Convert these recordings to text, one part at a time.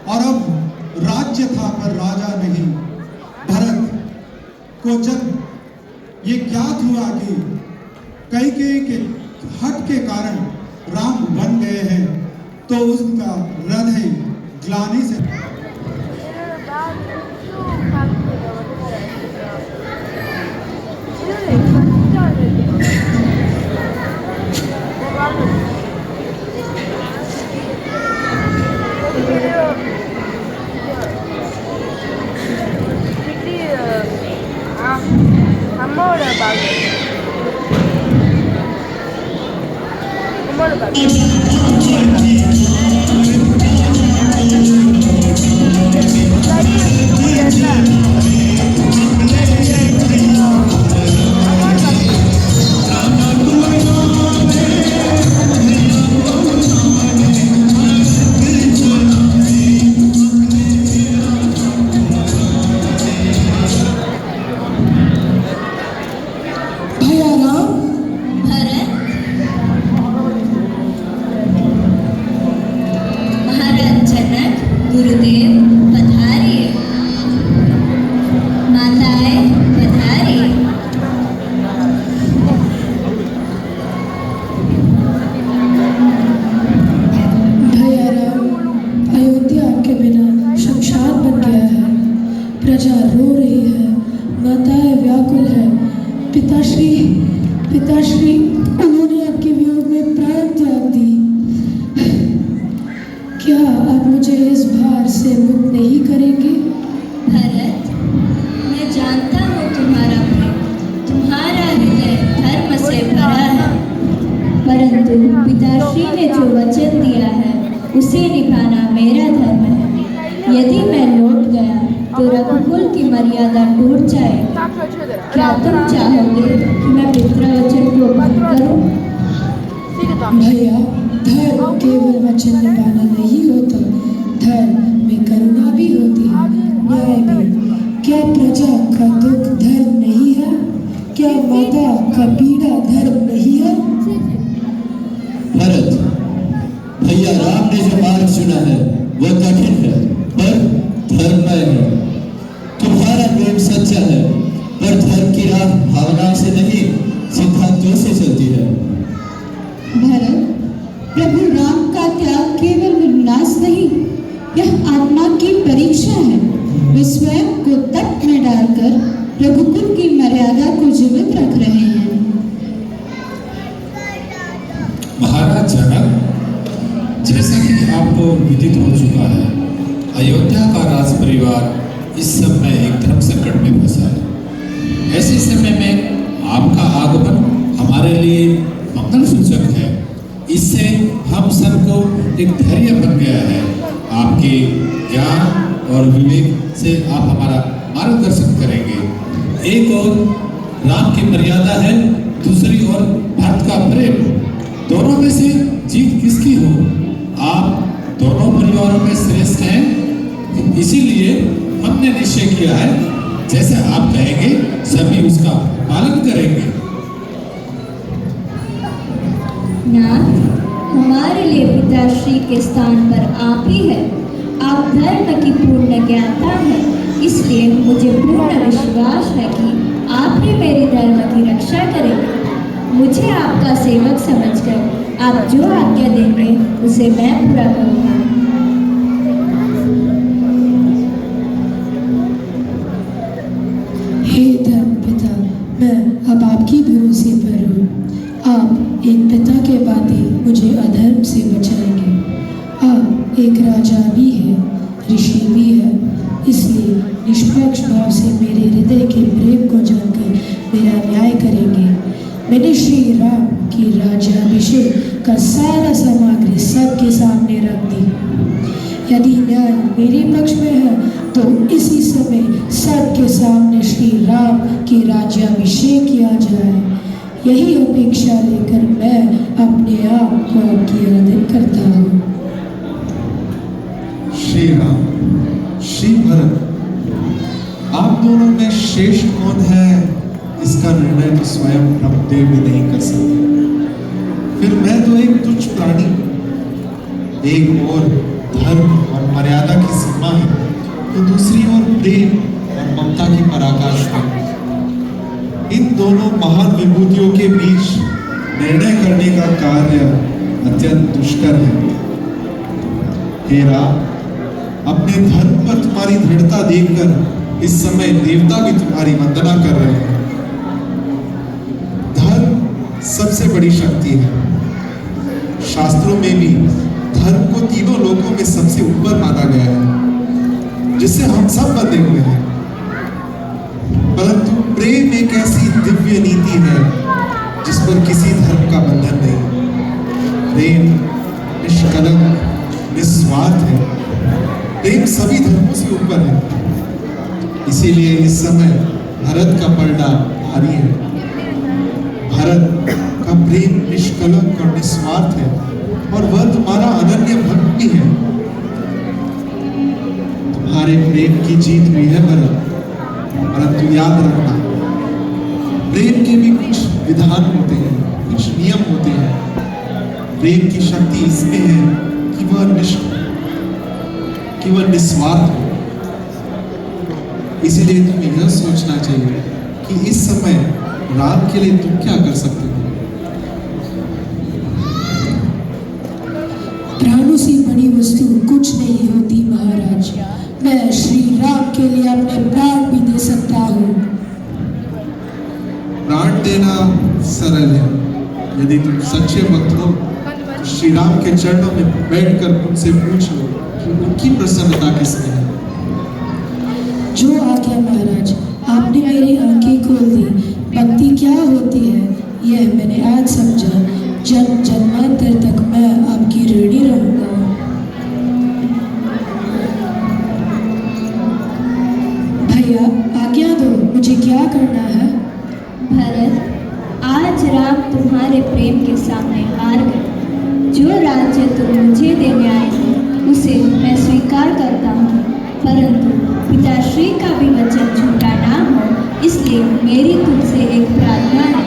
और अब राज्य था पर राजा नहीं। भरत को जब ये ज्ञात हुआ कि कैकेयी के हट के कारण राम बन गए हैं तो उसका हृदय ग्लानि से पिताश्री उन्होंने आपके वियोग में प्राण त्याग दी। क्या आप मुझे इस भार से मुक्त नहीं करेंगे? भरत, मैं जानता हूँ तुम्हारा प्रेम, तुम्हारा हृदय धर्म से भरा है, परंतु पिताश्री ने जो वचन दिया है उसे निभाना मेरा धर्म है। यदि मैं लौट गया तो रघुकुल की मर्यादा टूट जाए। क्या तुम चाहोगे कि मैं पितृवचन को भंग करूं? भैया, धर्म केवल वचन निभाना नहीं होता, धर्म में करुणा भी होती है, न्याय भी। क्या प्रजा का दुख धर्म नहीं है? क्या माता का पीड़ा धर्म नहीं है? भरत, भैया राम ने जो मार्ग चुना है वह कठिन है पर धर्ममय है। तुम्हारा प्रेम सच्चा है पर धर्म की राह भावनाओं से नहीं सिद्धांतों से चलती है। भरत, प्रभु राम का त्याग केवल विनाश नहीं, यह आत्मा की परीक्षा है। वे स्वयं को तट में डालकर रघुकुल की मर्यादा को जीवित रख रहे हैं। महाराज जनक, जैसा कि आपको विदित हो चुका है, अयोध्या का राज परिवार इस समय एक धर्म संकट में फंसा है। ऐसे समय में आपका आगमन हमारे लिए मंगल सूचक है। इससे हम सबको एक धैर्य बन गया है। आपके ज्ञान और विवेक से आप हमारा मार्गदर्शन करेंगे। एक ओर राम की मर्यादा है, दूसरी ओर भरत का प्रेम। दोनों में से जीत किसकी हो? आप दोनों परिवारों में श्रेष्ठ हैं, इसीलिए हमने निश्चय किया है जैसे आप कहेंगे सभी उसका पालन करेंगे। नाथ, हमारे लिए पिताश्री के स्थान पर आप ही है। आप धर्म की पूर्ण ज्ञाता हैं, इसलिए मुझे पूर्ण विश्वास है कि आप ही मेरे धर्म की रक्षा करेंगे। मुझे आपका सेवक समझकर आप जो आज्ञा देंगे उसे मैं पूरा करूँगा। हे धर्म पिता, मैं अब आपकी भरोसे पर हूँ। आप एक पिता के भांति मुझे अधर्म से बचाएंगे। आप एक राजा भी है, ऋषि भी है, इसलिए निष्पक्ष भाव से मेरे हृदय के प्रेम को जानकर मेरा न्याय करेंगे। मैंने श्री राम की राज्याभिषेक का सारा सामग्री सबके सामने रख दी। यदि न्याय मेरे पक्ष में है तो इसी समय सबके सामने श्री राम की राज्याभिषेक किया जाए। यही अपेक्षा लेकर मैं अपने आप को आज्ञादित करता हूँ। श्री राम, श्री भरत, आप दोनों में श्रेष्ठ कौन है इसका निर्णय तो स्वयं ब्रह्मदेव भी नहीं कर सकते। फिर मैं तो एक तुच्छ प्राणी। एक और धर्म और मर्यादा की प्रेम और ममता की पराकाष्ठा। इन दोनों महान विभूतियों के बीच निर्णय करने का कार्य अत्यंत दुष्कर है। हे राम, अपने धर्म पर तुम्हारी दृढ़ता देखकर इस समय देवता भी तुम्हारी वंदना कर रहे हैं। धर्म सबसे बड़ी शक्ति है। शास्त्रों में भी धर्म को तीनों लोकों में सबसे ऊपर माना गया है, जिससे हम सब बंधे हुए हैं। परंतु प्रेम एक ऐसी दिव्य नीति है जिस पर किसी धर्म का बंधन नहीं। प्रेम निष्कलंक, निस्वार्थ है। प्रेम सभी धर्मों से ऊपर है। इसीलिए इस समय भरत का पलड़ा भारी है। भरत का प्रेम निष्कलंक और निस्वार्थ है और वह तुम्हारा अनन्य भक्त भी है। तुम्हारे प्रेम की जीत हुई है भरत, परंतु याद रखना, प्रेम के भी कुछ विधान होते हैं, कुछ नियम होते हैं। प्रेम की शक्ति इसमें है कि वह निस्वार्थ हो। इसीलिए तुम्हें यह सोचना चाहिए कि इस समय राम के लिए तुम क्या कर सकते हो। प्राणों से बड़ी वस्तु कुछ नहीं होती महाराज। मैं श्री राम के लिए अपने प्राण भी दे सकता हूँ। प्राण देना सरल है। यदि तुम सच्चे भक्त हो तो श्री राम के चरणों में बैठकर उनसे पूछ लो कि उनकी प्रसन्नता किसमें है। जो आज्ञा महाराज, आपने मेरी आंखें खोल दी। भक्ति क्या होती है यह मैंने आज समझा। जन्म जन्मांतर तक मैं आपकी ऋणी रहूंगा। भैया आज्ञा दो, मुझे क्या करना है? भरत, आज राम तुम्हारे प्रेम के सामने हार गए। जो राज्य तुम मुझे देने आए हो उसे मैं स्वीकार करता हूँ, परंतु पिताश्री का भी वचन झूठा ना हो, इसलिए मेरी तुमसे एक प्रार्थना है।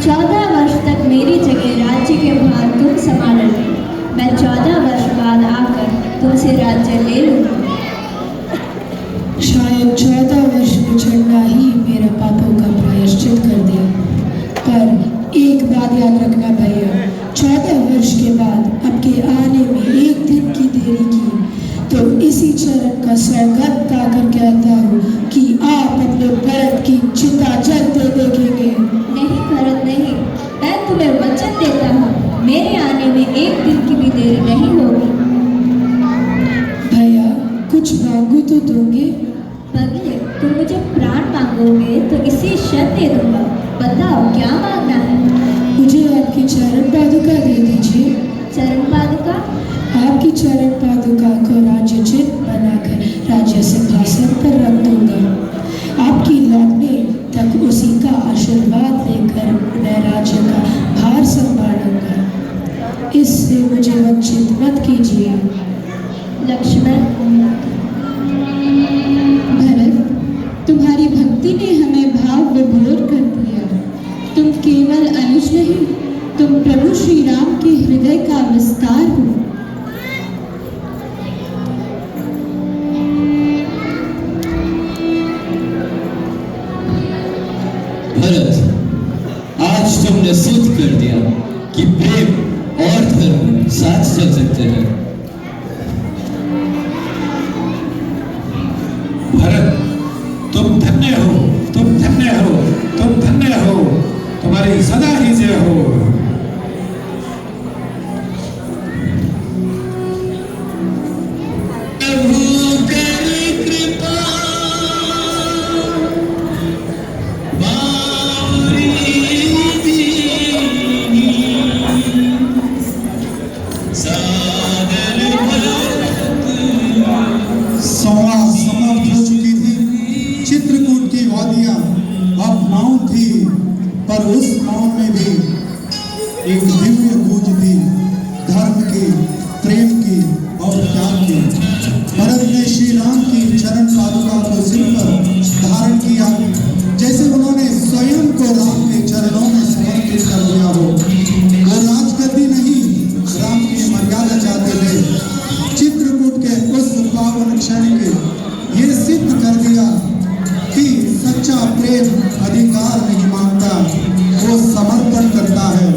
14 वर्ष तक मेरी जगह राज्य के भार तुम संभालोगे। मैं 14 वर्ष बाद आकर तुमसे राज्य ले लूँगा। शायद 14 वर्ष बिछड़ना ही मेरा पापों का प्रायश्चित कर दे। पर एक बात याद रखना भैया, 14 वर्ष के बाद आपके आने में एक दिन की देरी की तो इसी चरण का सौगंध पाकर कहता हूँ कि आप अपने भरत की चिता जलते देखेंगे। नहीं भरत नहीं, मैं तुम्हें वचन देता हूँ, मेरे आने में एक दिन की भी देरी नहीं होगी। भैया कुछ मांगू तो दोगे? पगले, तुम मुझे प्राण मांगोगे तो इसी शर्त दे दूंगा। बताओ क्या मांगना है? मुझे आपकी चरण पादुका दे दीजिए। चरण पादुका? आपकी चरण पादुका को राज्य चिन्ह बनाकर राज्य सिंहासन पर रख दूंगा। आपकी लौटने तक उसी का आशीर्वाद लेकर मैं राज्य का भार संभालूंगा। इससे मुझे वंचित मत कीजिए। लक्ष्मण, भरत, तुम्हारी भक्ति ने हमें भाव विभोर कर दिया। तुम केवल अनुज नहीं, तुम प्रभु श्री राम के हृदय का विस्तार हो। भरत, आज तुमने सिद्ध कर दिया कि प्रेम और धर्म साथ चल सकते हैं। भरत, तुम धन्य हो, तुम धन्य हो, तुम धन्य हो। तुम्हारी सदा ही जय हो। संवाद समाप्त हो चुकी थी। चित्रकूट की वादियां अब मौन थी, पर उस मौन में भी एक दिव्य गूंज थी, धर्म की, प्रेम की और त्याग की। भरत ने श्री राम की चरण पादुका को सिर पर धारण किया, जैसे उन्होंने स्वयं को राम के चरणों में समर्पित कर दिया हो। वो राजगद्दी नहीं, राम की मर्यादा चाहते थे। चित्रकूट के उस पावन क्षण के ये सिद्ध प्रेम अधिकार नहीं मांगता, वो समर्पण करता है।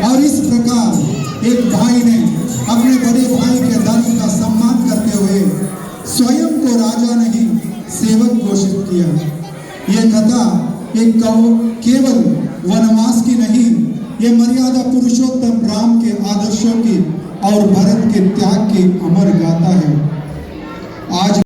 और इस प्रकार एक भाई ने अपने बड़े भाई के धर्म का सम्मान करते हुए स्वयं को राजा नहीं सेवक घोषित किया। ये कथा एक केवल वनवास की नहीं, ये मर्यादा पुरुषोत्तम राम के आदर्शों की और भरत के त्याग की अमर गाथा है। आज